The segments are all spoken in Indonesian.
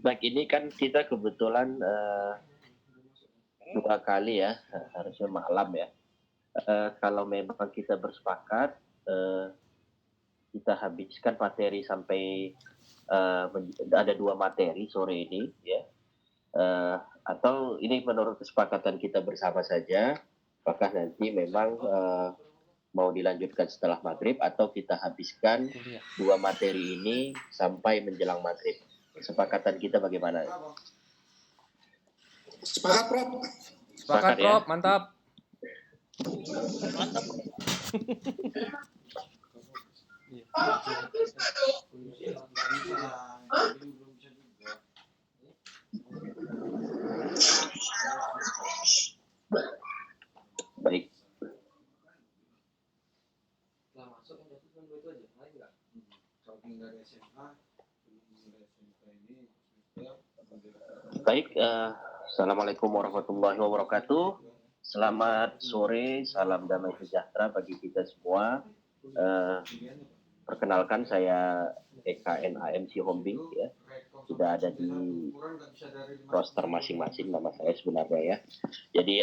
Baik, ini kan kita kebetulan 2 kali ya, harusnya malam ya. Kalau memang kita bersepakat, kita habiskan materi sampai ada 2 materi sore ini ya, atau ini menurut kesepakatan kita bersama saja, apakah nanti memang mau dilanjutkan setelah maghrib atau kita habiskan 2 materi ini sampai menjelang maghrib. Kesepakatan kita bagaimana? Sepakat, Prof. Sepakat, ya? Prof. Mantap. Baik. Baik, Assalamualaikum warahmatullahi wabarakatuh. Selamat sore, salam damai sejahtera bagi kita semua. Perkenalkan saya EKNAM Sihombing ya. Sudah ada di roster masing-masing nama saya sebenarnya ya. Jadi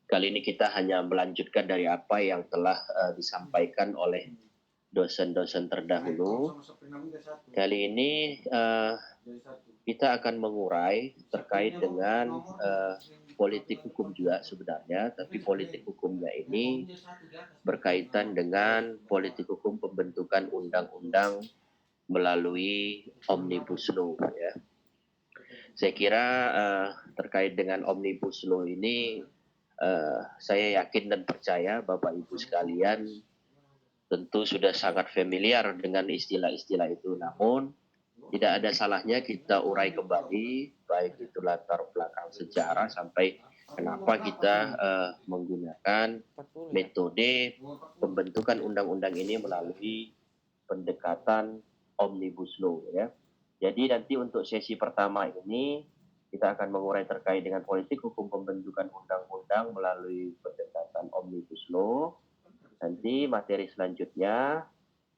kali ini kita hanya melanjutkan dari apa yang telah disampaikan oleh dosen-dosen terdahulu. Kali ini kita akan mengurai terkait dengan politik hukum juga sebenarnya, tapi politik hukumnya ini berkaitan dengan politik hukum pembentukan undang-undang melalui Omnibus Law ya. Saya kira terkait dengan Omnibus Law ini saya yakin dan percaya Bapak Ibu sekalian tentu sudah sangat familiar dengan istilah-istilah itu, namun tidak ada salahnya kita urai kembali, baik itu latar belakang sejarah sampai kenapa kita menggunakan metode pembentukan undang-undang ini melalui pendekatan Omnibus Law ya. Jadi nanti untuk sesi pertama ini kita akan mengurai terkait dengan politik hukum pembentukan undang-undang melalui pendekatan Omnibus Law. Nanti materi selanjutnya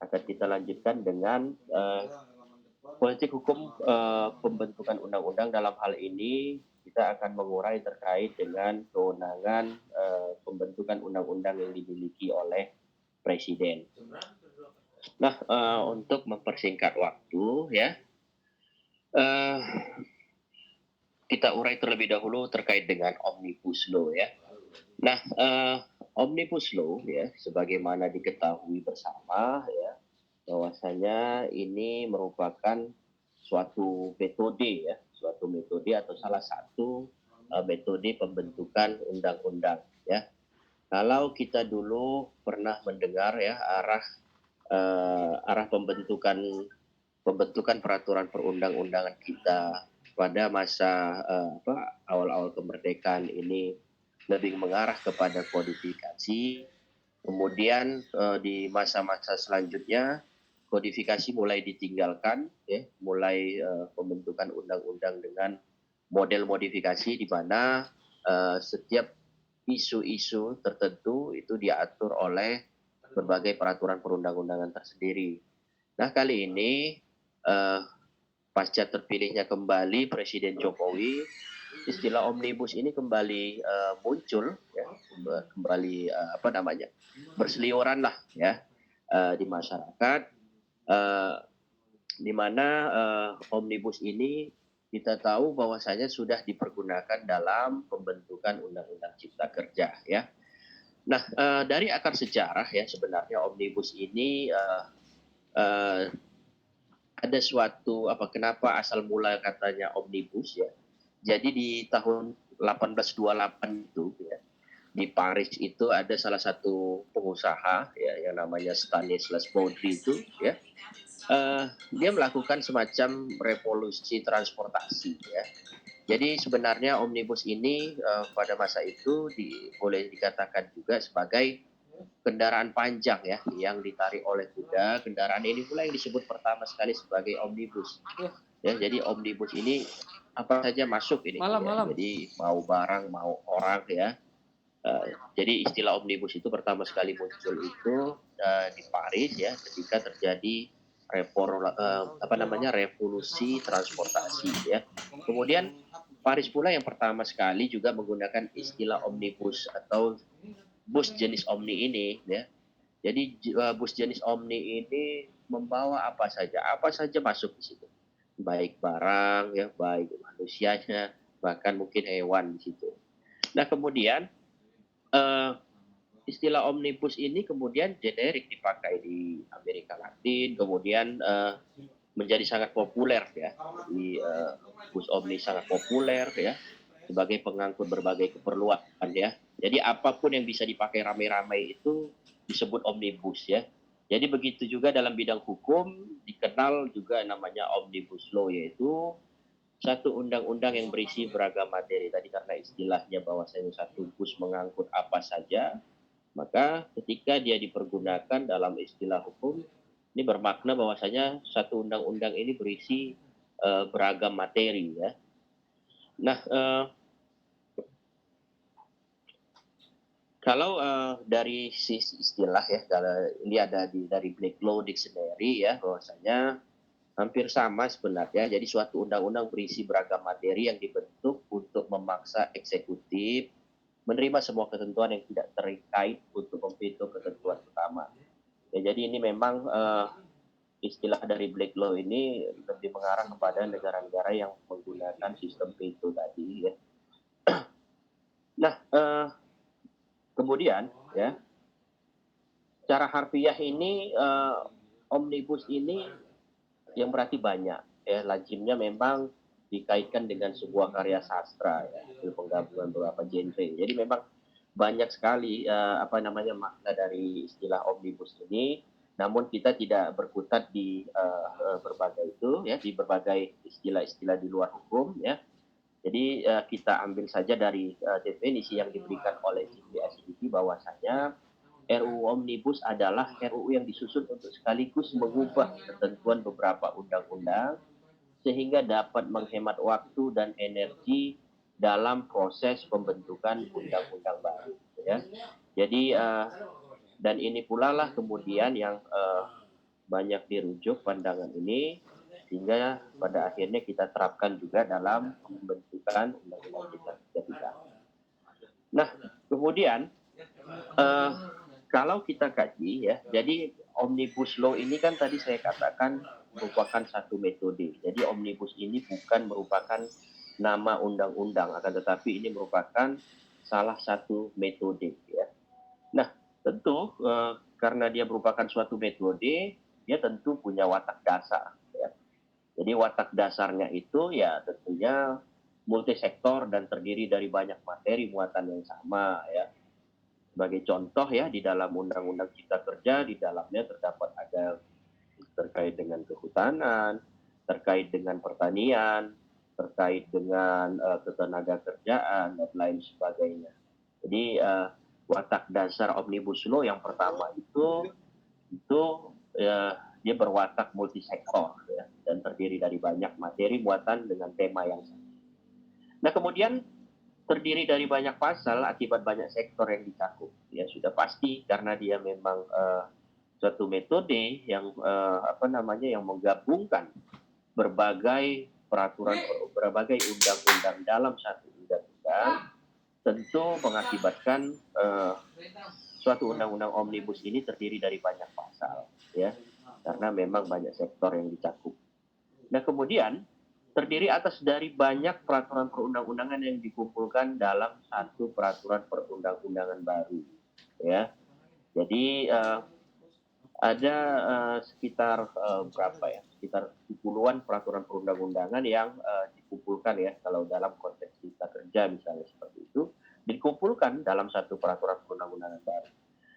akan kita lanjutkan dengan politik hukum pembentukan undang-undang. Dalam hal ini kita akan mengurai terkait dengan kewenangan pembentukan undang-undang yang dimiliki oleh Presiden. Nah, untuk mempersingkat waktu ya, kita urai terlebih dahulu terkait dengan Omnibus Law ya. Nah, Omnibus Law ya, sebagaimana diketahui bersama ya, bahwasanya ini merupakan suatu metode ya, suatu metode atau salah satu metode pembentukan undang-undang ya. Kalau kita dulu pernah mendengar ya arah pembentukan peraturan perundang-undangan kita pada masa awal-awal kemerdekaan ini lebih mengarah kepada kodifikasi. Kemudian di masa-masa selanjutnya kodifikasi mulai ditinggalkan, ya, mulai pembentukan undang-undang dengan model modifikasi di mana setiap isu-isu tertentu itu diatur oleh berbagai peraturan perundang-undangan tersendiri. Nah, kali ini pasca terpilihnya kembali Presiden Jokowi, istilah omnibus ini kembali muncul ya, kembali berseliweran lah ya di masyarakat, di mana omnibus ini kita tahu bahwasanya sudah dipergunakan dalam pembentukan undang-undang cipta kerja ya. Nah, dari akar sejarah ya sebenarnya omnibus ini ada suatu kenapa asal mula katanya omnibus ya. Jadi di tahun 1828 itu ya, di Paris itu ada salah satu pengusaha ya yang namanya Stanislas Baudry itu ya. Dia melakukan semacam revolusi transportasi ya. Jadi sebenarnya omnibus ini pada masa itu boleh dikatakan juga sebagai kendaraan panjang ya yang ditarik oleh kuda. Kendaraan ini pula yang disebut pertama sekali sebagai omnibus. Ya, jadi omnibus ini apa saja masuk ini. Malam. Jadi mau barang mau orang ya. Jadi istilah omnibus itu pertama sekali muncul itu di Paris ya ketika terjadi revolusi transportasi ya. Kemudian Paris pula yang pertama sekali juga menggunakan istilah omnibus atau bus jenis omni ini ya. Jadi bus jenis omni ini membawa apa saja masuk di situ. Baik barang ya, baik manusianya, bahkan mungkin hewan di situ. Nah, kemudian eh, istilah omnibus ini kemudian generik dipakai di Amerika Latin, kemudian menjadi sangat populer ya. Di bus omni sangat populer ya sebagai pengangkut berbagai keperluan ya. Jadi apapun yang bisa dipakai ramai-ramai itu disebut omnibus ya. Jadi begitu juga dalam bidang hukum dikenal juga namanya omnibus law, yaitu satu undang-undang yang berisi beragam materi. Tadi karena istilahnya bahwasanya satu bus mengangkut apa saja, maka ketika dia dipergunakan dalam istilah hukum, ini bermakna bahwasanya satu undang-undang ini berisi beragam materi ya. Nah, kalau dari sisi istilah ya, kalau ini ada dari Black Law Dictionary ya, bahwasanya hampir sama sebenarnya. Jadi suatu undang-undang berisi beragam materi yang dibentuk untuk memaksa eksekutif menerima semua ketentuan yang tidak terkait untuk memveto ketentuan utama. Ya, jadi ini memang istilah dari Black Law ini lebih mengarah kepada negara-negara yang menggunakan sistem veto tadi ya. Nah, kemudian ya, secara harfiah ini omnibus ini yang berarti banyak ya, lazimnya memang dikaitkan dengan sebuah karya sastra ya, itu penggabungan beberapa genre. Jadi memang banyak sekali makna dari istilah omnibus ini, namun kita tidak berkutat di berbagai itu ya, di berbagai istilah-istilah di luar hukum ya. Jadi kita ambil saja dari definisi yang diberikan oleh CPSDP bahwasanya RUU Omnibus adalah RUU yang disusun untuk sekaligus mengubah ketentuan beberapa undang-undang sehingga dapat menghemat waktu dan energi dalam proses pembentukan undang-undang baru ya. Jadi dan ini pula lah kemudian yang banyak dirujuk pandangan ini, sehingga pada akhirnya kita terapkan juga dalam pembentukan undang-undang kita. Nah, kemudian kalau kita kaji ya, jadi omnibus law ini kan tadi saya katakan merupakan satu metode. Jadi omnibus ini bukan merupakan nama undang-undang, akan tetapi ini merupakan salah satu metode ya. Nah, tentu karena dia merupakan suatu metode, dia tentu punya watak dasar ya. Jadi watak dasarnya itu ya tentunya multisektor dan terdiri dari banyak materi muatan yang sama ya. Sebagai contoh ya, di dalam Undang-Undang Cipta Kerja, di dalamnya terdapat ada terkait dengan kehutanan, terkait dengan pertanian, terkait dengan ketenaga kerjaan dan lain sebagainya. Jadi watak dasar Omnibus Law yang pertama itu dia berwatak multisektor ya, dan terdiri dari banyak materi muatan dengan tema yang sama. Nah, kemudian terdiri dari banyak pasal akibat banyak sektor yang dicakup. Ya sudah pasti karena dia memang suatu metode yang yang menggabungkan berbagai peraturan, berbagai undang-undang dalam satu undang-undang, tentu mengakibatkan suatu undang-undang omnibus ini terdiri dari banyak pasal ya, karena memang banyak sektor yang dicakup. Nah, kemudian terdiri atas dari banyak peraturan perundang-undangan yang dikumpulkan dalam satu peraturan perundang-undangan baru ya. Jadi ada sekitar sekitar 70-an peraturan perundang-undangan yang dikumpulkan ya, kalau dalam konteks Cipta Kerja misalnya seperti itu, dikumpulkan dalam satu peraturan perundang-undangan baru.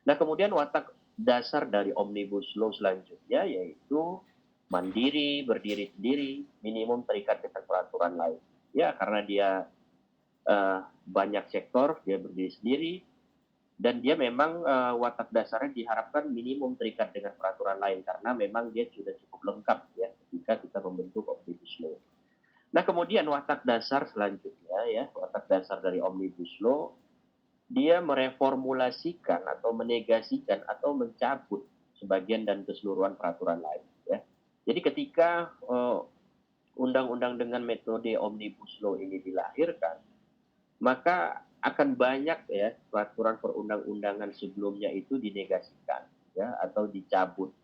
Nah, kemudian watak dasar dari Omnibus Law selanjutnya yaitu mandiri, berdiri sendiri, minimum terikat dengan peraturan lain. Ya, karena dia banyak sektor, dia berdiri sendiri, dan dia memang watak dasarnya diharapkan minimum terikat dengan peraturan lain, karena memang dia sudah cukup lengkap ya ketika kita membentuk Omnibus Law. Nah, kemudian watak dasar selanjutnya ya, watak dasar dari Omnibus Law, dia mereformulasikan atau menegasikan atau mencabut sebagian dan keseluruhan peraturan lain ya. Jadi ketika undang-undang dengan metode omnibus law ini dilahirkan, maka akan banyak ya peraturan perundang-undangan sebelumnya itu dinegasikan ya atau dicabut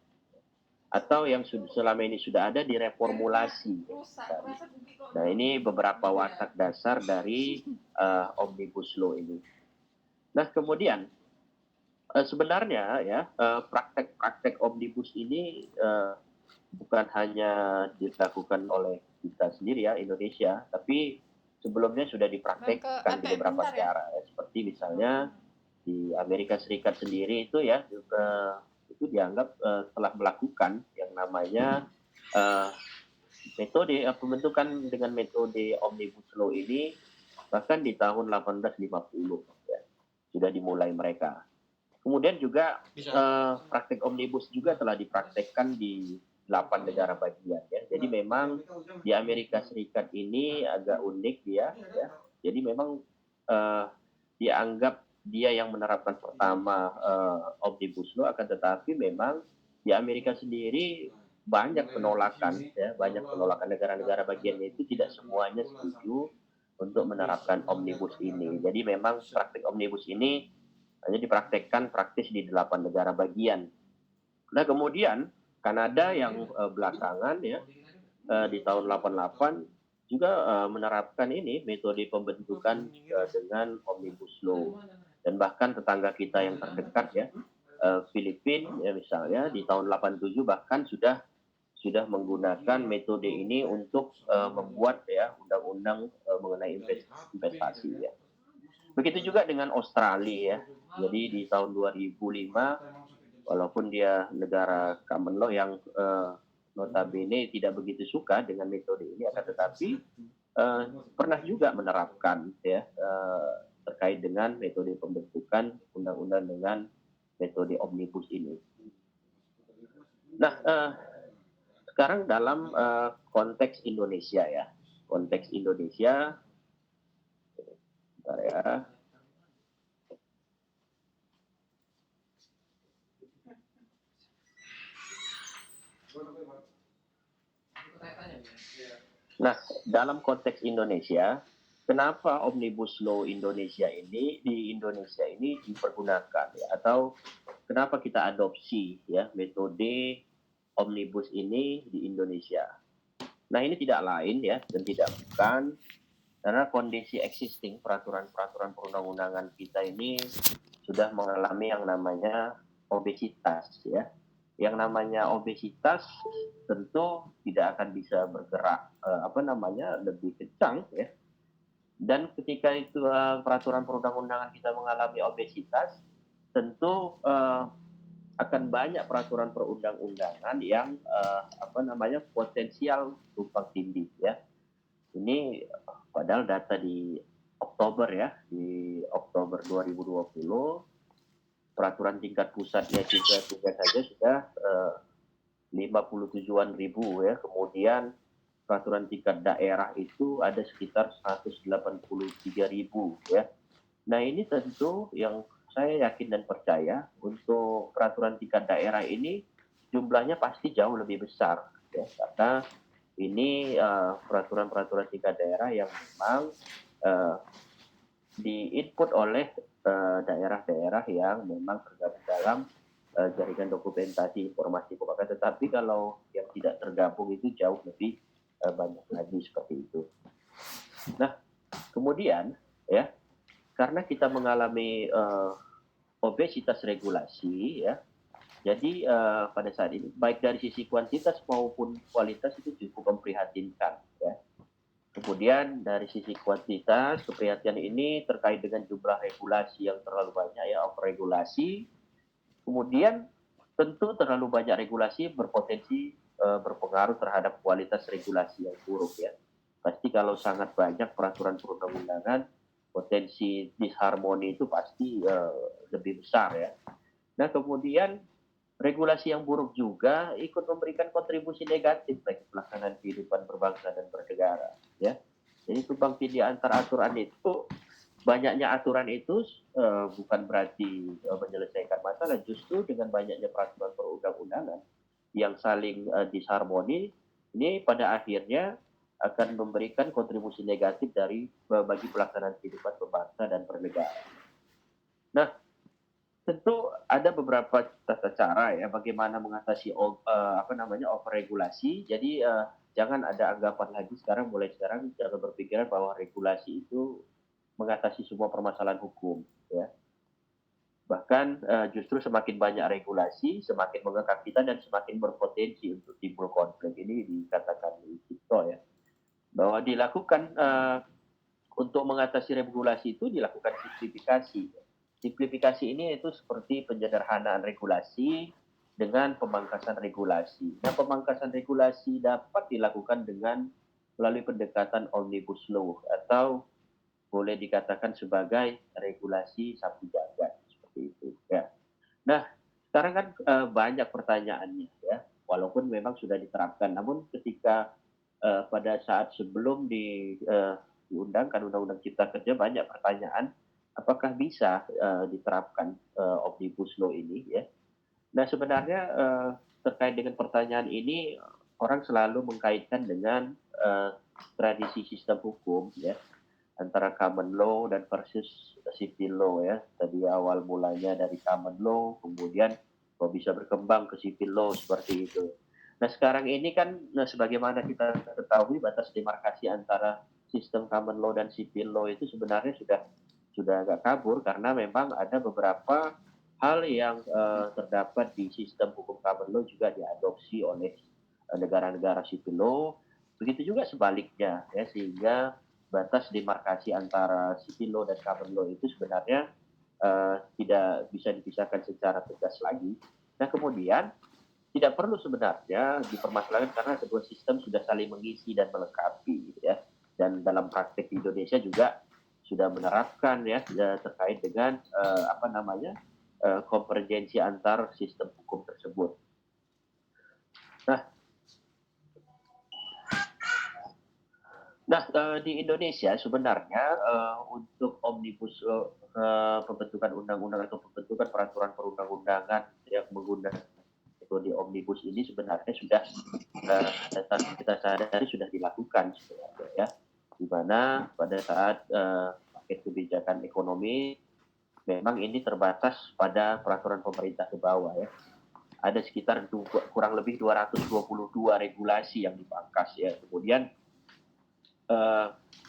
atau yang selama ini sudah ada direformulasi. Nah, ini beberapa watak dasar dari omnibus law ini. Nah, kemudian sebenarnya ya praktek-praktek omnibus ini bukan hanya dilakukan oleh kita sendiri ya Indonesia, tapi sebelumnya sudah dipraktekkan di beberapa negara ya. Seperti misalnya di Amerika Serikat sendiri itu ya itu dianggap telah melakukan yang namanya metode pembentukan dengan metode omnibus law ini bahkan di tahun 1850 ya, sudah dimulai mereka. Kemudian juga praktek omnibus juga telah dipraktekkan di 8 negara bagian ya. Jadi memang di Amerika Serikat ini agak unik dia ya. Jadi memang dianggap dia yang menerapkan pertama omnibus law, akan tetapi memang di Amerika sendiri banyak penolakan ya, banyak penolakan negara-negara bagiannya itu tidak semuanya setuju untuk menerapkan omnibus ini. Jadi memang praktik omnibus ini hanya dipraktekkan praktis di 8 negara bagian. Nah kemudian Kanada yang belakangan ya di tahun 88 juga menerapkan ini metode pembentukan dengan omnibus law. Dan bahkan tetangga kita yang terdekat ya Filipina ya misalnya di tahun 87 bahkan sudah menggunakan metode ini untuk membuat ya undang-undang mengenai investasi ya. Begitu juga dengan Australia ya. Jadi di tahun 2005 walaupun dia negara common law yang notabene tidak begitu suka dengan metode ini, akan tetapi pernah juga menerapkan ya terkait dengan metode pembentukan undang-undang dengan metode omnibus ini. Nah, sekarang dalam konteks Indonesia ya, konteks Indonesia, bentar ya. Nah, dalam konteks Indonesia, kenapa omnibus law Indonesia ini di Indonesia ini dipergunakan ya, atau kenapa kita adopsi ya metode omnibus ini di Indonesia? Nah, ini tidak lain ya dan tidak bukan karena kondisi existing peraturan-peraturan perundang-undangan kita ini sudah mengalami yang namanya obesitas ya. Yang namanya obesitas tentu tidak akan bisa bergerak lebih kencang ya. Dan ketika itu peraturan perundang-undangan kita mengalami obesitas, tentu akan banyak peraturan perundang-undangan yang potensial tumpang tindih ya. Ini padahal data di Oktober ya, di Oktober 2020 peraturan tingkat pusatnya juga saja sudah 57-an ribu ya. Kemudian peraturan tingkat daerah itu ada sekitar 183 ribu ya. Nah ini tentu yang saya yakin dan percaya untuk peraturan tingkat daerah ini jumlahnya pasti jauh lebih besar ya, karena ini peraturan-peraturan tingkat daerah yang memang di-input oleh daerah-daerah yang memang tergabung dalam jaringan dokumentasi informasi keuangan. Tetapi kalau yang tidak tergabung itu jauh lebih banyak lagi seperti itu. Nah, kemudian ya karena kita mengalami obesitas regulasi ya, jadi pada saat ini baik dari sisi kuantitas maupun kualitas itu cukup memprihatinkan ya. Kemudian dari sisi kuantitas, keprihatinan ini terkait dengan jumlah regulasi yang terlalu banyak ya, overregulasi. Kemudian tentu terlalu banyak regulasi berpotensi berpengaruh terhadap kualitas regulasi yang buruk ya. Pasti kalau sangat banyak peraturan perundang-undangan, potensi disharmoni itu pasti lebih besar ya. Nah kemudian regulasi yang buruk juga ikut memberikan kontribusi negatif bagi pelaksanaan kehidupan berbangsa dan bernegara ya. Jadi tumpang tindih antar aturan itu, banyaknya aturan itu bukan berarti menyelesaikan masalah, justru dengan banyaknya peraturan perundang-undangan yang saling disharmoni ini pada akhirnya akan memberikan kontribusi negatif bagi pelaksanaan kehidupan berbangsa dan bernegara. Nah, tentu ada beberapa tata cara ya bagaimana mengatasi overregulasi. Jadi jangan ada anggapan lagi mulai sekarang jangan berpikiran bahwa regulasi itu mengatasi semua permasalahan hukum ya. Bahkan justru semakin banyak regulasi, semakin mengekang kita dan semakin berpotensi untuk timbul konflik. Ini dikatakan di Cipto ya. Bahwa dilakukan untuk mengatasi regulasi itu dilakukan simplifikasi. Simplifikasi ini itu seperti penyederhanaan regulasi dengan pemangkasan regulasi. Nah, pemangkasan regulasi dapat dilakukan melalui pendekatan omnibus law atau boleh dikatakan sebagai regulasi sapu jagat seperti itu. Ya. Nah, sekarang kan banyak pertanyaannya ya, walaupun memang sudah diterapkan, namun ketika pada saat sebelum diundangkan Undang-Undang Cipta Kerja banyak pertanyaan apakah bisa diterapkan omnibus law ini ya. Nah sebenarnya terkait dengan pertanyaan ini orang selalu mengkaitkan dengan tradisi sistem hukum ya antara common law dan versus civil law ya. Tadi awal mulanya dari common law kemudian kok bisa berkembang ke civil law seperti itu. Nah sekarang ini kan sebagaimana kita ketahui batas demarkasi antara sistem common law dan civil law itu sebenarnya sudah agak kabur karena memang ada beberapa hal yang terdapat di sistem hukum common law juga diadopsi oleh negara-negara civil law. Begitu juga sebaliknya ya sehingga batas demarkasi antara civil law dan common law itu sebenarnya tidak bisa dipisahkan secara tegas lagi. Nah kemudian tidak perlu sebenarnya dipermasalahkan karena kedua sistem sudah saling mengisi dan melengkapi gitu ya. Dan dalam praktek di Indonesia juga sudah menerapkan ya terkait dengan konvergensi antar sistem hukum tersebut. Nah, di Indonesia sebenarnya untuk omnibus pembentukan undang-undang atau pembentukan peraturan perundang-undangan yang menggunakan metode omnibus ini sebenarnya sudah kita sadari sudah dilakukan sebenarnya ya, di mana pada saat paket kebijakan ekonomi memang ini terbatas pada peraturan pemerintah ke bawah ya. Ada sekitar kurang lebih 222 regulasi yang dipangkas ya. Kemudian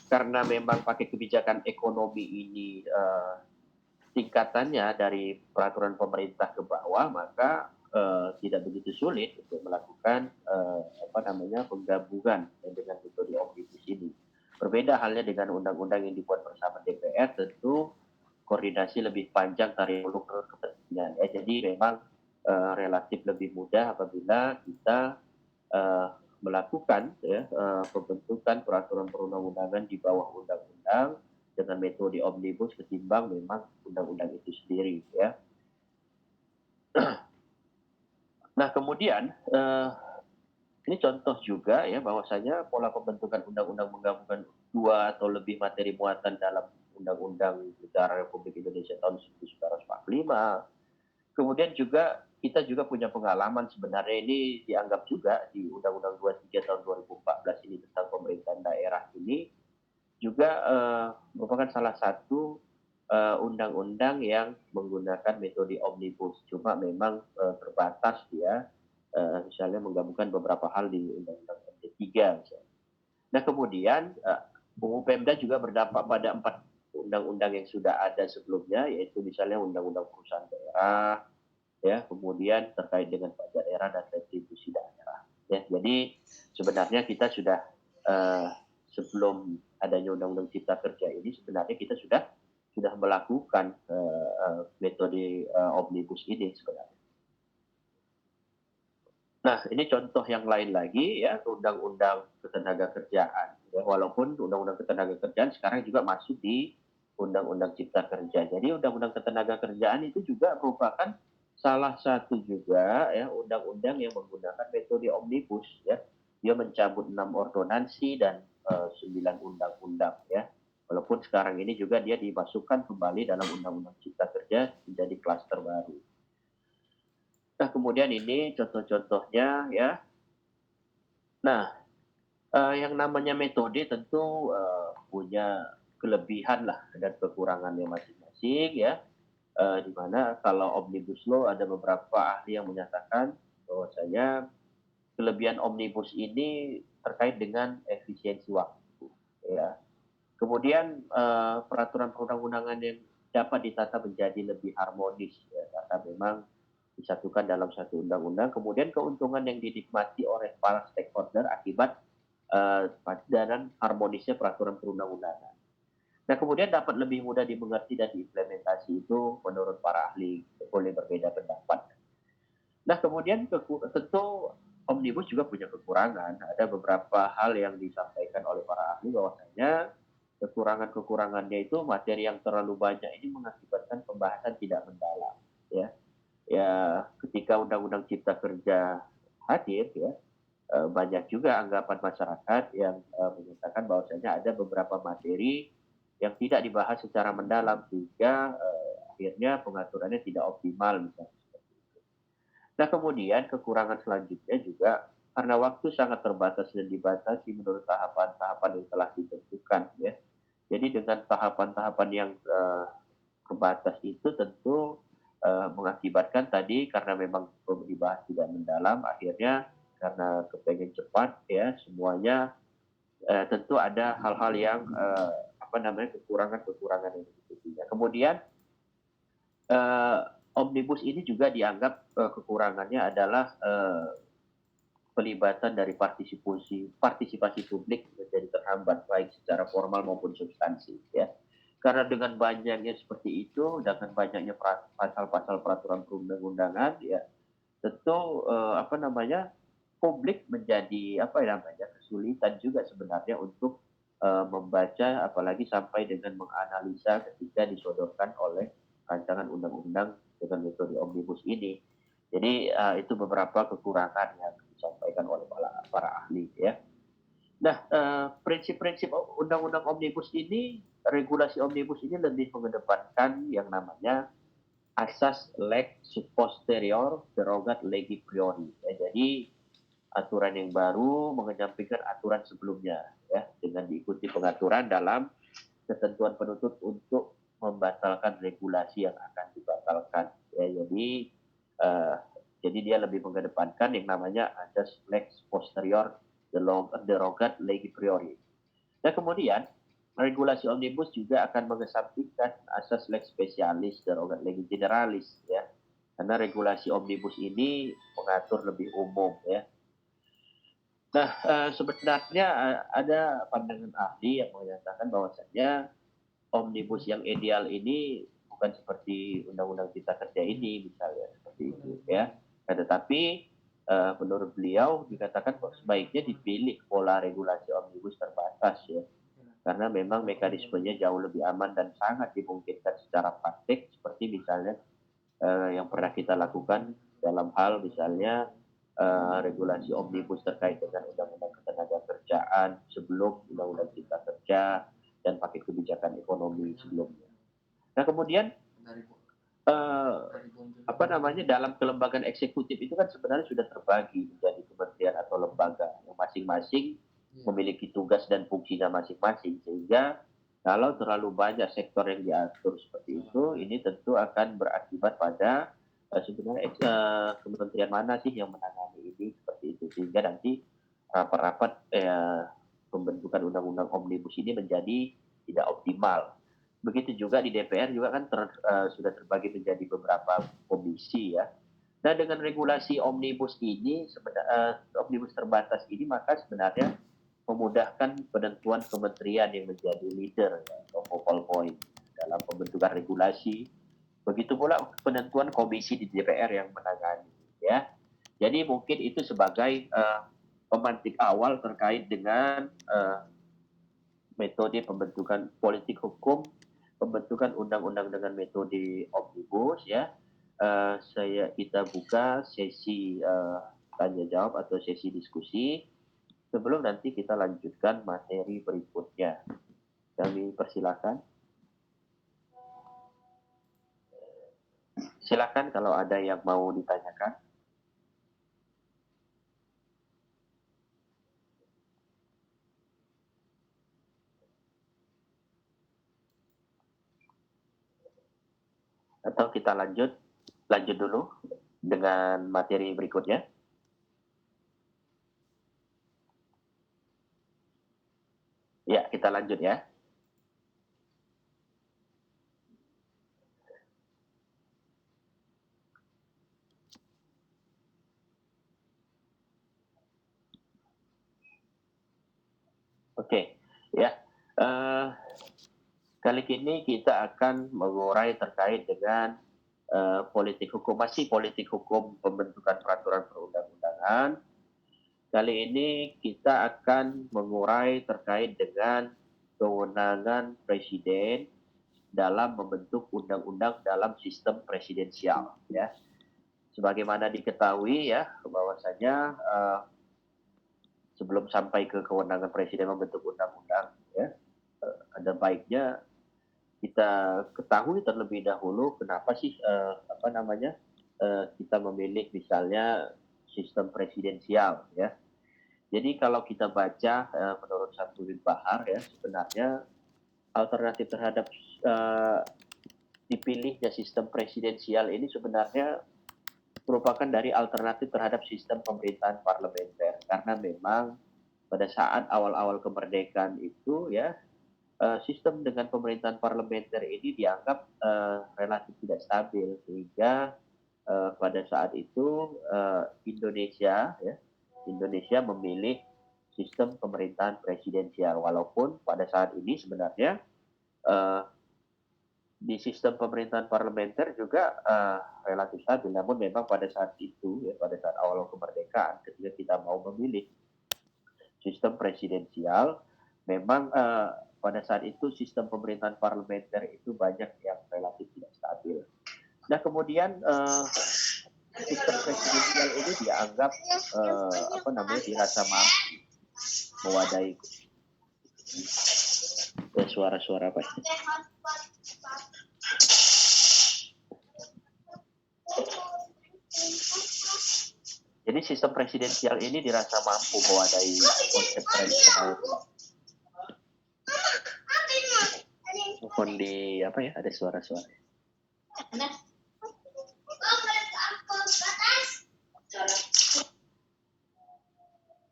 karena memang paket kebijakan ekonomi ini tingkatannya dari peraturan pemerintah ke bawah, maka tidak begitu sulit untuk melakukan penggabungan dengan metode omnibus ini. Berbeda halnya dengan undang-undang yang dibuat bersama DPR, tentu koordinasi lebih panjang tarik ulur kepentingan. Ya. Jadi memang relatif lebih mudah apabila kita melakukan pembentukan peraturan perundang-undangan di bawah undang-undang dengan metode omnibus ketimbang memang undang-undang itu sendiri ya. Nah kemudian ini contoh juga ya bahwasanya pola pembentukan undang-undang menggabungkan dua atau lebih materi muatan dalam Undang-Undang Negara Republik Indonesia tahun 1945. Kemudian juga kita juga punya pengalaman sebenarnya ini dianggap juga di Undang-Undang 23 tahun 2014 ini tentang pemerintahan daerah ini juga merupakan salah satu undang-undang yang menggunakan metode omnibus. Cuma memang terbatas ya, misalnya menggabungkan beberapa hal di Undang-Undang MD3 misalnya. Nah kemudian UU Pemda juga berdampak pada 4 undang-undang yang sudah ada sebelumnya, yaitu misalnya Undang-Undang Perusahaan Daerah, ya kemudian terkait dengan pajak daerah dan retribusi daerah. Ya, jadi sebenarnya kita sudah sebelum adanya Undang-Undang Cipta Kerja ini sebenarnya kita sudah melakukan metode omnibus ini sebenarnya. Nah, ini contoh yang lain lagi ya, Undang-Undang Ketenagakerjaan. Ya, walaupun Undang-Undang Ketenagakerjaan sekarang juga masuk di Undang-Undang Cipta Kerja. Jadi Undang-Undang Ketenagakerjaan itu juga merupakan salah satu juga ya undang-undang yang menggunakan metode omnibus ya. Dia mencabut 6 ordonansi dan 9 undang-undang ya. Walaupun sekarang ini juga dia dimasukkan kembali dalam Undang-Undang Cipta Kerja menjadi klaster baru. Nah, kemudian ini contoh-contohnya ya. Nah, yang namanya metode tentu punya kelebihan lah dan kekurangannya masing-masing ya. Di mana kalau omnibus law ada beberapa ahli yang menyatakan bahwasanya kelebihan omnibus ini terkait dengan efisiensi waktu ya. Kemudian peraturan perundang-undangan yang dapat ditata menjadi lebih harmonis ya, karena memang disatukan dalam satu undang-undang. Kemudian keuntungan yang dinikmati oleh para stakeholder akibat dan harmonisnya peraturan perundang-undangan. Nah, kemudian dapat lebih mudah dimengerti dan diimplementasi itu menurut para ahli boleh berbeda pendapat. Nah, kemudian tentu omnibus juga punya kekurangan. Ada beberapa hal yang disampaikan oleh para ahli bahwasanya kekurangan-kekurangannya itu materi yang terlalu banyak ini mengakibatkan pembahasan tidak mendalam. Ya, ya ketika Undang-Undang Cipta Kerja hadir, ya banyak juga anggapan masyarakat yang menyatakan bahwasanya ada beberapa materi yang tidak dibahas secara mendalam sehingga akhirnya pengaturannya tidak optimal misalnya. Nah, kemudian kekurangan selanjutnya juga karena waktu sangat terbatas dan dibatasi menurut tahapan-tahapan yang telah ditentukan ya. Jadi dengan tahapan-tahapan yang terbatas itu tentu mengakibatkan tadi karena memang dibahas tidak mendalam akhirnya karena kepengen cepat ya semuanya tentu ada hal-hal yang apa namanya kekurangan-kekurangan yang dimilikinya. Kemudian eh, omnibus ini juga dianggap kekurangannya adalah pelibatan dari partisipasi publik menjadi terhambat baik secara formal maupun substansi ya. Karena dengan banyaknya seperti itu, dengan banyaknya pasal-pasal peraturan perundang-undangan ya tentu apa namanya publik menjadi apa namanya kesulitan juga sebenarnya untuk membaca apalagi sampai dengan menganalisa ketika disodorkan oleh rancangan undang-undang dengan metode omnibus ini. Jadi itu beberapa kekurangan yang disampaikan oleh para ahli ya. Nah, prinsip-prinsip undang-undang omnibus ini, regulasi omnibus ini lebih mengedepankan yang namanya asas lex posterior derogat legi priori. Ya, jadi aturan yang baru mengesampingkan aturan sebelumnya, ya, dengan diikuti pengaturan dalam ketentuan penuntut untuk membatalkan regulasi yang akan dibatalkan. Ya, uh, jadi dia lebih mengedepankan yang namanya asas lex posterior derogat legi priori. Dan kemudian regulasi omnibus juga akan mengesampingkan asas lex specialis derogat legi generalis ya. Karena regulasi omnibus ini mengatur lebih umum ya. Nah, sebenarnya ada pandangan ahli yang menyatakan bahwasanya omnibus yang ideal ini bukan seperti undang-undang cipta kerja ini misalnya seperti itu ya. Tetapi menurut beliau dikatakan bahwa sebaiknya dipilih pola regulasi omnibus terbatas ya karena memang mekanismenya jauh lebih aman dan sangat dimungkinkan secara praktik seperti misalnya yang pernah kita lakukan dalam hal misalnya regulasi omnibus terkait dengan undang-undang ketenagakerjaan sebelum undang-undang cipta kerja dan paket kebijakan ekonomi sebelumnya. Nah kemudian eh, apa namanya dalam kelembagaan eksekutif itu kan sebenarnya sudah terbagi menjadi kementerian atau lembaga yang masing-masing memiliki tugas dan fungsinya masing-masing sehingga kalau terlalu banyak sektor yang diatur seperti itu ini tentu akan berakibat pada sebenarnya kementerian mana sih yang menangani ini seperti itu sehingga nanti rapat-rapat pembentukan undang-undang omnibus ini menjadi tidak optimal. Begitu juga di DPR juga kan sudah terbagi menjadi beberapa komisi ya. Nah dengan regulasi omnibus ini omnibus terbatas ini maka sebenarnya memudahkan penentuan kementerian yang menjadi leader ya, atau focal point dalam pembentukan regulasi. Begitu pula penentuan komisi di DPR yang menangani ya. Jadi mungkin itu sebagai pemantik awal terkait dengan metode pembentukan politik hukum, pembentukan undang-undang dengan metode omnibus ya. Kita buka sesi tanya jawab atau sesi diskusi sebelum nanti kita lanjutkan materi berikutnya. Kami persilakan. Silakan kalau ada yang mau ditanyakan. Atau kita lanjut dulu dengan materi berikutnya. Ya, kita lanjut ya. Oke, ya. Kali ini kita akan mengurai terkait dengan politik hukum, masih politik hukum pembentukan peraturan perundang-undangan. Kali ini kita akan mengurai terkait dengan kewenangan presiden dalam membentuk undang-undang dalam sistem presidensial. Ya, sebagaimana diketahui ya bahwasanya sebelum sampai ke kewenangan presiden membentuk undang-undang, ya ada baiknya kita ketahui terlebih dahulu kenapa sih kita memilih misalnya sistem presidensial ya. Jadi kalau kita baca menurut Samsudin Bahar ya, sebenarnya alternatif terhadap dipilihnya sistem presidensial ini sebenarnya merupakan dari alternatif terhadap sistem pemerintahan parlementer, karena memang pada saat awal-awal kemerdekaan itu ya sistem dengan pemerintahan parlementer ini dianggap relatif tidak stabil, sehingga pada saat itu Indonesia memilih sistem pemerintahan presidensial, walaupun pada saat ini sebenarnya di sistem pemerintahan parlementer juga relatif stabil, namun memang pada saat itu ya, pada saat awal kemerdekaan ketika kita mau memilih sistem presidensial, memang pada saat itu sistem pemerintahan parlementer itu banyak yang relatif tidak stabil. Nah kemudian sistem presidensial ini dianggap dirasa mampu mewadahi suara-suara apa? Jadi sistem presidensial ini dirasa mampu mewadahi konsep tradisional. Mohon di apa ya, ada suara-suara.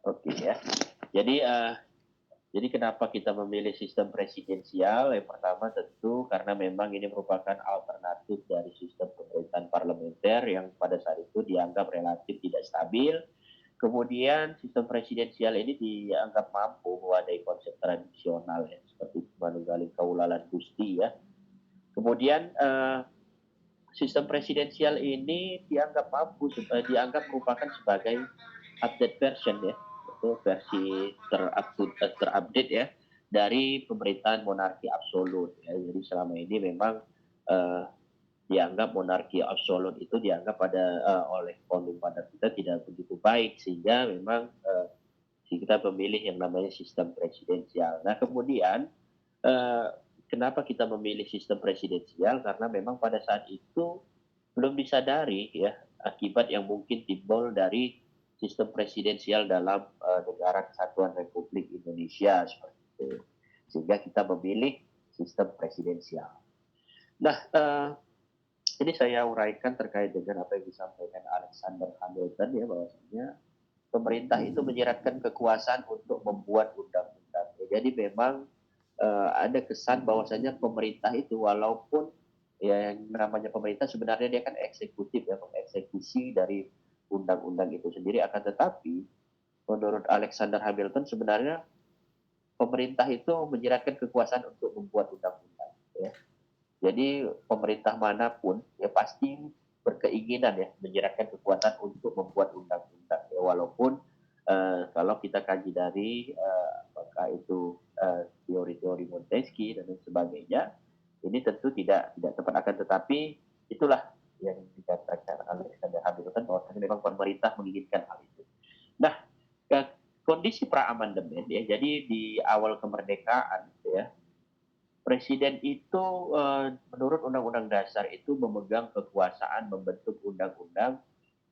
Oke ya. Jadi kenapa kita memilih sistem presidensial? Yang pertama tentu karena memang ini merupakan alternatif dari sistem pemerintahan parlementer yang pada saat itu dianggap relatif tidak stabil. Kemudian sistem presidensial ini dianggap mampu mewadahi konsep tradisional ya, seperti manunggaling kaulalan gusti ya. Kemudian sistem presidensial ini dianggap merupakan sebagai update version ya, itu versi terupdate ya dari pemerintahan monarki absolut ya. Jadi selama ini memang dianggap monarki absolut itu dianggap oleh founding father kita tidak begitu baik, sehingga memang kita memilih yang namanya sistem presidensial. Nah kemudian kenapa kita memilih sistem presidensial? Karena memang pada saat itu belum disadari ya akibat yang mungkin timbul dari sistem presidensial dalam negara kesatuan Republik Indonesia seperti itu, sehingga kita memilih sistem presidensial. Nah ini saya uraikan terkait dengan apa yang disampaikan Alexander Hamilton ya, bahwasanya pemerintah itu menyiratkan kekuasaan untuk membuat undang-undang. Jadi memang ada kesan bahwasanya pemerintah itu walaupun ya yang namanya pemerintah sebenarnya dia kan eksekutif ya, mengeksekusi dari undang-undang itu sendiri, akan tetapi menurut Alexander Hamilton sebenarnya pemerintah itu menyiratkan kekuasaan untuk membuat undang-undang ya. Jadi pemerintah manapun ya pasti berkeinginan ya menyiratkan kekuatan untuk membuat undang-undang ya, walaupun kalau kita kaji dari apakah itu teori-teori Montesquieu dan sebagainya, ini tentu tidak tepat, akan tetapi itulah yang dikatakan Alexander Hamilton bahwa memang pemerintah menginginkan hal itu. Nah kondisi pra-amandemen ya, jadi di awal kemerdekaan ya, Presiden itu menurut Undang-Undang Dasar itu memegang kekuasaan membentuk undang-undang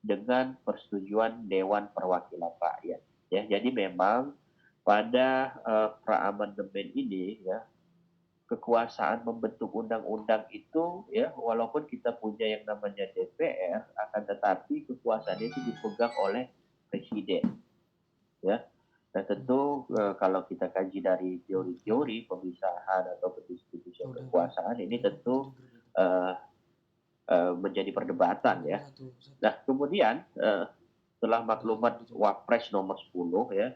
dengan persetujuan Dewan Perwakilan Rakyat. Ya, jadi memang pada pra-amandemen ini ya kekuasaan membentuk undang-undang itu ya walaupun kita punya yang namanya DPR akan tetapi kekuasaan itu dipegang oleh presiden ya. Dan tentu kalau kita kaji dari teori-teori pemisahan atau pendistribusian kekuasaan ini tentu menjadi perdebatan ya. Nah kemudian setelah maklumat Wapres nomor 10 ya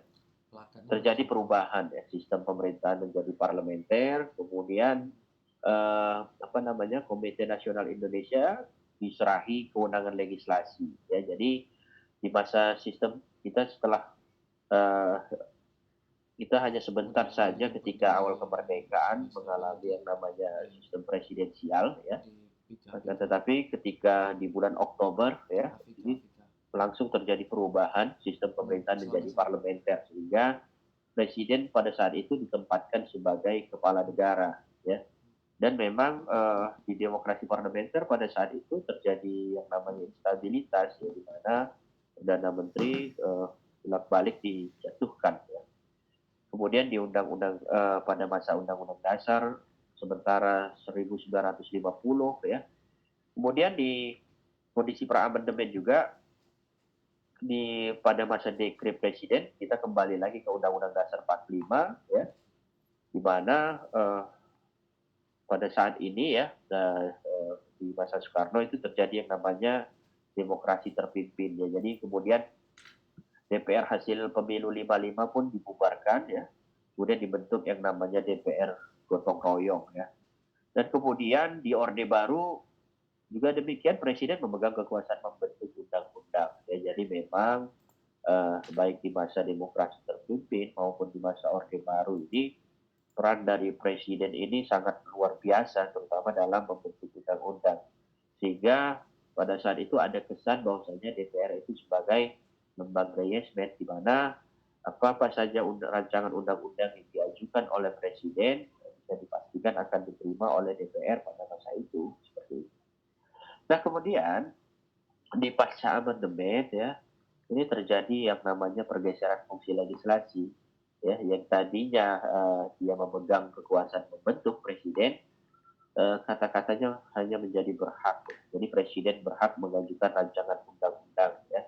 terjadi perubahan ya sistem pemerintahan menjadi parlementer, kemudian Komite Nasional Indonesia diserahi kewenangan legislasi ya. Jadi di masa sistem kita setelah kita hanya sebentar saja ketika awal kemerdekaan mengalami yang namanya sistem presidensial ya. Tetapi ketika di bulan Oktober ya ini langsung terjadi perubahan sistem pemerintahan menjadi parlementer sehingga presiden pada saat itu ditempatkan sebagai kepala negara ya. Dan memang di demokrasi parlementer pada saat itu terjadi yang namanya instabilitas ya, di mana perdana menteri bolak-balik dijatuhkan ya. Kemudian di undang-undang pada masa undang-undang dasar sementara 1950 ya. Kemudian di kondisi pra-amandemen juga pada masa dekret presiden kita kembali lagi ke Undang-Undang Dasar 45 ya, di mana pada saat ini ya di masa Soekarno itu terjadi yang namanya demokrasi terpimpin ya. Jadi kemudian DPR hasil pemilu 55 pun dibubarkan ya. Kemudian dibentuk yang namanya DPR gotong royong ya. Dan kemudian di Orde Baru juga demikian presiden memegang kekuasaan membentuk undang-undang ya. Jadi memang baik di masa demokrasi terpimpin maupun di masa Orde Baru ini peran dari presiden ini sangat luar biasa terutama dalam membentuk undang-undang. Sehingga pada saat itu ada kesan bahwasanya DPR itu sebagai lembaga yesmen di mana apa saja rancangan undang-undang yang diajukan oleh presiden bisa dipastikan akan diterima oleh DPR pada masa itu seperti itu. Nah kemudian di pasca amandemen ya ini terjadi yang namanya pergeseran fungsi legislasi ya, yang tadinya dia memegang kekuasaan membentuk presiden, kata-katanya hanya menjadi berhak. Jadi presiden berhak mengajukan rancangan undang-undang ya.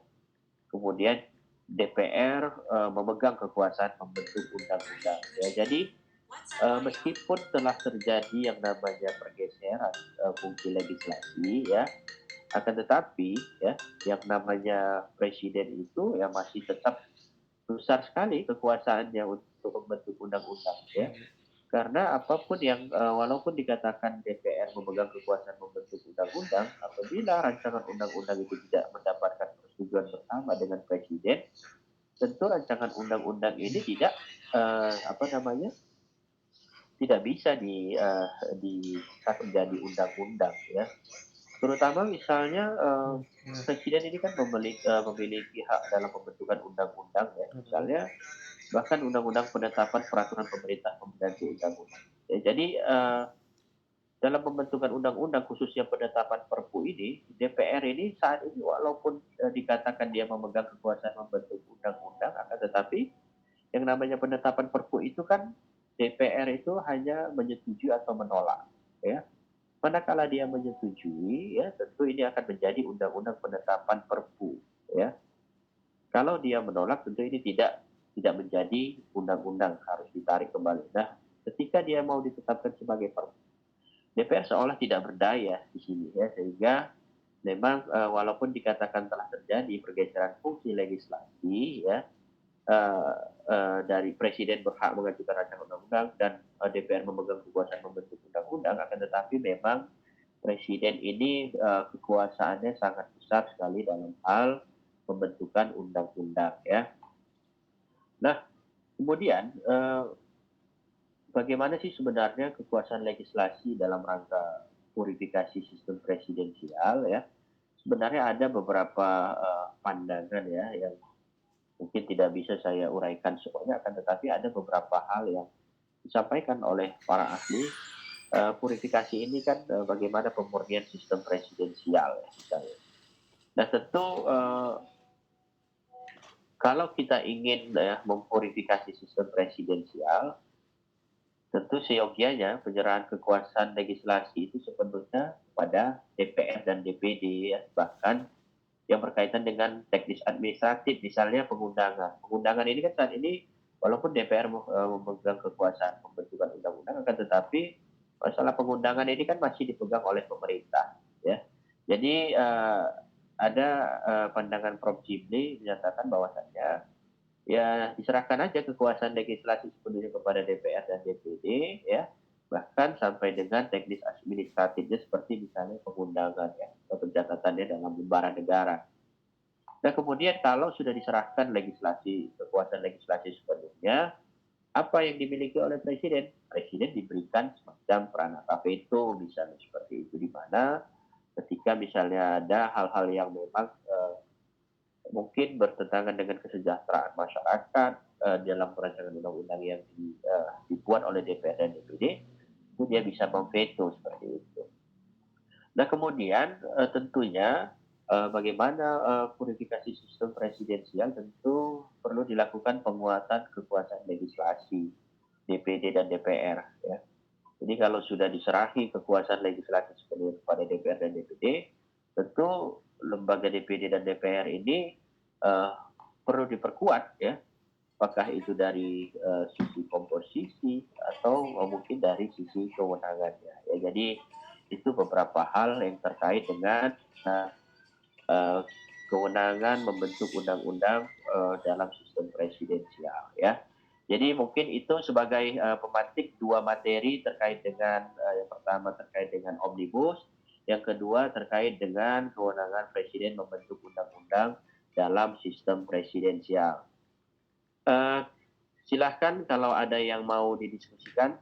Kemudian DPR memegang kekuasaan membentuk undang-undang ya. Jadi meskipun telah terjadi yang namanya pergeseran fungsi legislasi ya, akan tetapi ya yang namanya presiden itu ya masih tetap besar sekali kekuasaannya untuk membentuk undang-undang ya. Karena apapun yang walaupun dikatakan DPR memegang kekuasaan membentuk undang-undang, apabila rancangan undang-undang itu tidak mendapatkan persetujuan bersama dengan presiden, tentu rancangan undang-undang ini tidak tidak bisa disahkan menjadi undang-undang ya. Terutama misalnya presiden ini kan memiliki hak dalam pembentukan undang-undang ya. Misalnya bahkan undang-undang penetapan peraturan pemerintah pembantu undang-undang. Ya, jadi dalam pembentukan undang-undang khususnya penetapan Perpu ini, DPR ini saat ini walaupun dikatakan dia memegang kekuasaan membentuk undang-undang, akan tetapi yang namanya penetapan Perpu itu kan DPR itu hanya menyetujui atau menolak, ya. Manakala dia menyetujui, ya tentu ini akan menjadi undang-undang penetapan Perpu, ya. Kalau dia menolak, tentu ini tidak menjadi undang-undang, harus ditarik kembali. Nah, ketika dia mau ditetapkan sebagai Perpu, DPR seolah tidak berdaya di sini, ya, sehingga memang walaupun dikatakan telah terjadi pergeseran fungsi legislasi, ya, dari presiden berhak mengajukan rancangan undang-undang dan DPR memegang kekuasaan membentuk undang-undang, akan tetapi memang presiden ini kekuasaannya sangat besar sekali dalam hal pembentukan undang-undang ya. Nah, kemudian bagaimana sih sebenarnya kekuasaan legislasi dalam rangka purifikasi sistem presidensial ya? Sebenarnya ada beberapa pandangan ya yang mungkin tidak bisa saya uraikan semuanya, akan tetapi ada beberapa hal yang disampaikan oleh para ahli. Purifikasi ini kan bagaimana pemurnian sistem presidensial ya, misalnya. Nah tentu kalau kita ingin ya, mempurifikasi sistem presidensial, tentu seyogianya penyerahan kekuasaan legislasi itu sepenuhnya pada DPR dan DPD ya, bahkan yang berkaitan dengan teknis administratif, misalnya pengundangan. Pengundangan ini kan saat ini walaupun DPR memegang kekuasaan pembentukan undang-undang, akan tetapi masalah pengundangan ini kan masih dipegang oleh pemerintah, ya. Jadi ada pandangan Prof. Jimli menyatakan bahwasannya ya diserahkan aja kekuasaan legislasi sepenuhnya kepada DPR dan DPD, ya, bahkan sampai dengan teknis administratifnya seperti misalnya pengundangan ya atau pencatatannya dalam lembaran negara. Nah kemudian kalau sudah diserahkan kekuasaan legislasi sepenuhnya, apa yang dimiliki oleh presiden? Presiden diberikan semacam peranata veto, misalnya seperti itu, di mana ketika misalnya ada hal-hal yang memang mungkin bertentangan dengan kesejahteraan masyarakat dalam perancangan undang-undang yang dibuat oleh DPR dan DPD, itu dia bisa memveto seperti itu. Nah kemudian tentunya bagaimana purifikasi sistem presidensial, tentu perlu dilakukan penguatan kekuasaan legislasi DPD dan DPR. Ya. Jadi kalau sudah diserahi kekuasaan legislasi sepenuhnya kepada DPR dan DPD, tentu lembaga DPD dan DPR ini perlu diperkuat, ya. Apakah itu dari sisi komposisi atau mungkin dari sisi kewenangannya. Ya, jadi itu beberapa hal yang terkait dengan kewenangan membentuk undang-undang dalam sistem presidensial, ya. Jadi mungkin itu sebagai pemantik dua materi terkait dengan yang pertama terkait dengan omnibus, yang kedua terkait dengan kewenangan presiden membentuk undang-undang dalam sistem presidensial. Silahkan kalau ada yang mau didiskusikan.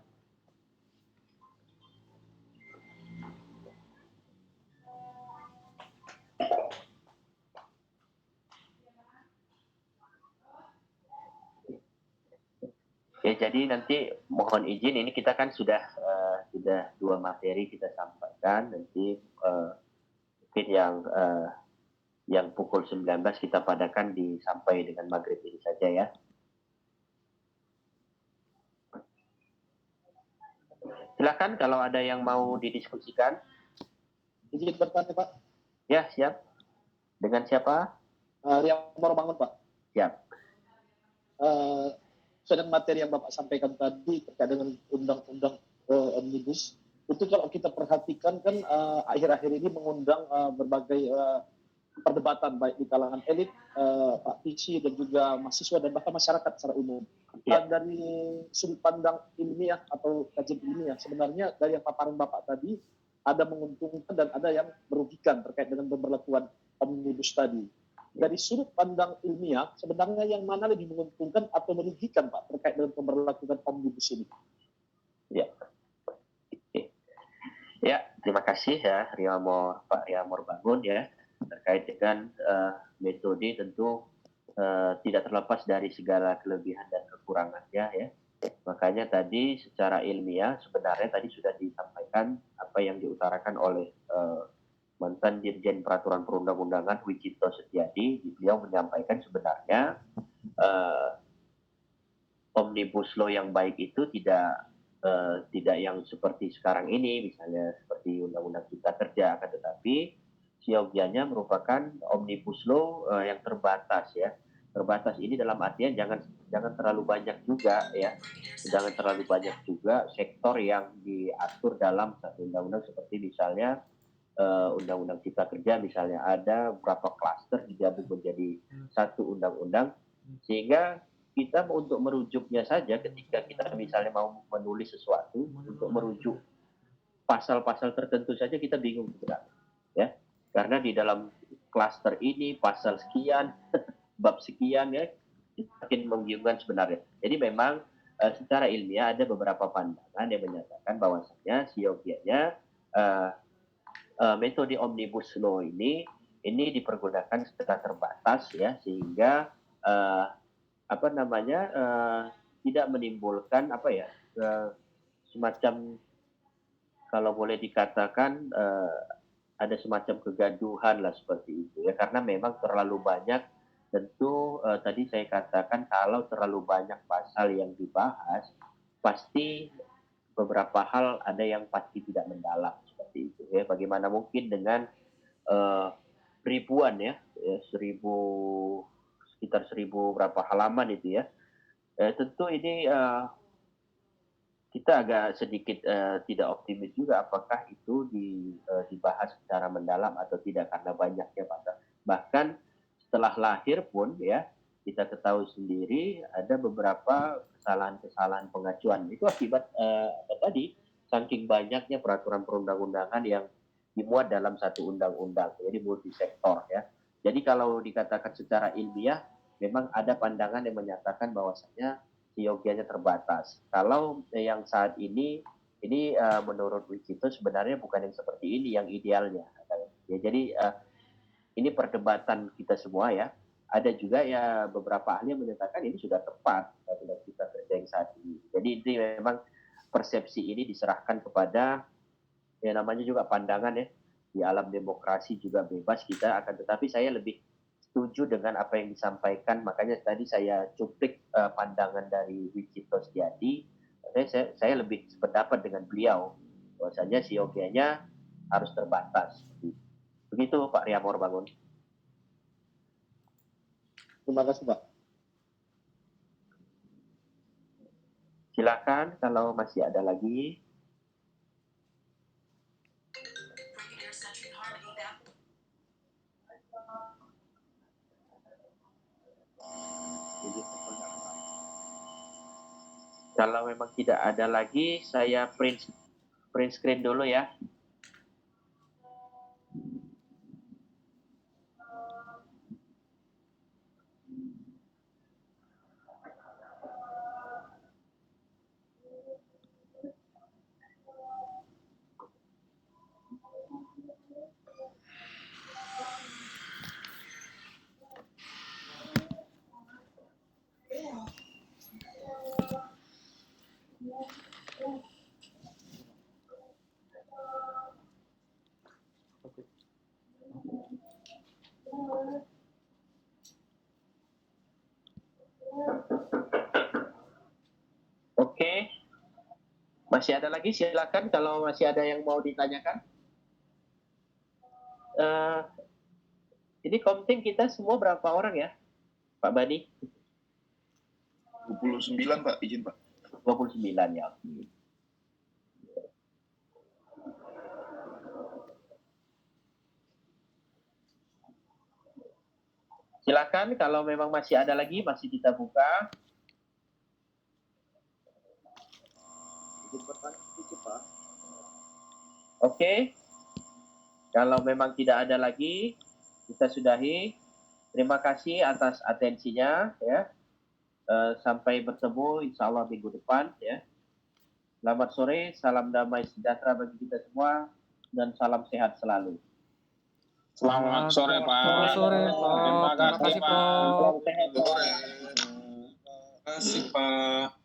Ya, jadi nanti mohon izin, ini kita kan sudah dua materi kita sampaikan, nanti mungkin yang pukul 19 kita padakan sampai dengan maghrib ini saja ya. Silakan kalau ada yang mau didiskusikan. Izin bertanya Pak. Ya, siap. Dengan siapa? Riam Bangun Pak. Siap. Sedang materi yang Bapak sampaikan tadi terkait dengan undang-undang omnibus, itu kalau kita perhatikan kan akhir-akhir ini mengundang berbagai perdebatan baik di kalangan elit, praktisi dan juga mahasiswa dan bahkan masyarakat secara umum. Ya. Dari sudut pandang ilmiah atau kajian ilmiah, sebenarnya dari yang paparan Bapak tadi ada menguntungkan dan ada yang merugikan terkait dengan pemberlakuan omnibus tadi. Dari sudut pandang ilmiah, sebenarnya yang mana lebih menguntungkan atau merugikan Pak terkait dengan pemberlakuan omnibus ini? Ya, ya, terima kasih ya Pak Riamor Bangun ya, terkait dengan metode tentu tidak terlepas dari segala kelebihan dan kekurangannya ya. Makanya tadi secara ilmiah sebenarnya tadi sudah disampaikan apa yang diutarakan oleh mantan Dirjen Peraturan Perundang-undangan Wicito Setiadi. Beliau menyampaikan sebenarnya omnibus law yang baik itu tidak yang seperti sekarang ini, misalnya seperti Undang-Undang Cipta Kerja, tetapi siogianya merupakan omnibus law yang terbatas ya. Terbatas ini dalam artian jangan terlalu banyak juga ya, jangan terlalu banyak juga sektor yang diatur dalam satu undang-undang, seperti misalnya Undang-Undang Cipta Kerja misalnya ada beberapa klaster digabung menjadi satu undang-undang, sehingga kita untuk merujuknya saja ketika kita misalnya mau menulis sesuatu, untuk merujuk pasal-pasal tertentu saja kita bingung sebenarnya ya, karena di dalam klaster ini pasal sekian bab sekian ya, makin membingungkan sebenarnya. Jadi memang secara ilmiah ada beberapa pandangan yang menyatakan bahwasanya siogianya metode omnibus law ini dipergunakan secara terbatas ya, sehingga tidak menimbulkan semacam, kalau boleh dikatakan ada semacam kegaduhan lah seperti itu ya, karena memang terlalu banyak. Tentu tadi saya katakan kalau terlalu banyak pasal yang dibahas, pasti beberapa hal ada yang pasti tidak mendalam seperti itu ya. Bagaimana mungkin dengan ribuan ya, sekitar 1000 berapa halaman itu ya. Tentu ini kita agak sedikit tidak optimis juga apakah itu dibahas secara mendalam atau tidak karena banyaknya pasal. Bahkan setelah lahir pun ya kita ketahui sendiri ada beberapa kesalahan-kesalahan pengacuan itu akibat tadi saking banyaknya peraturan perundang-undangan yang dimuat dalam satu undang-undang, jadi multisektor ya. Jadi kalau dikatakan secara ilmiah memang ada pandangan yang menyatakan bahwasanya siogianya terbatas. Kalau yang saat ini menurut Wikito sebenarnya bukan yang seperti ini yang idealnya. Ya, jadi ini perdebatan kita semua ya. Ada juga ya beberapa ahli yang menyatakan ini sudah tepat dalam kita kerja yang saat ini. Jadi ini memang persepsi ini diserahkan kepada ya namanya juga pandangan ya. Di alam demokrasi juga bebas kita akan, tetapi saya lebih setuju dengan apa yang disampaikan, makanya tadi saya cuplik pandangan dari Wikito Setiadi. Saya lebih sependapat dengan beliau bahwasanya siogianya harus terbatas. Begitu Pak Riamor Bangun. Terima kasih Pak. Silakan kalau masih ada lagi. Kalau memang tidak ada lagi, saya print screen dulu ya. Oke, masih ada lagi, silakan kalau masih ada yang mau ditanyakan. Ini komting kita semua berapa orang ya, Pak Bani? 29 Pak, izin Pak. 29 ya. Silakan kalau memang masih ada lagi, masih kita buka. Oke. Kalau memang tidak ada lagi, kita sudahi. Terima kasih atas atensinya ya. Sampai bertemu insya Allah minggu depan ya. Selamat sore, salam damai sejahtera bagi kita semua dan salam sehat selalu. Selamat sore Pak. Selamat sore Pak. Terima Terima kasih kasih Prof. Terima kasih Pak.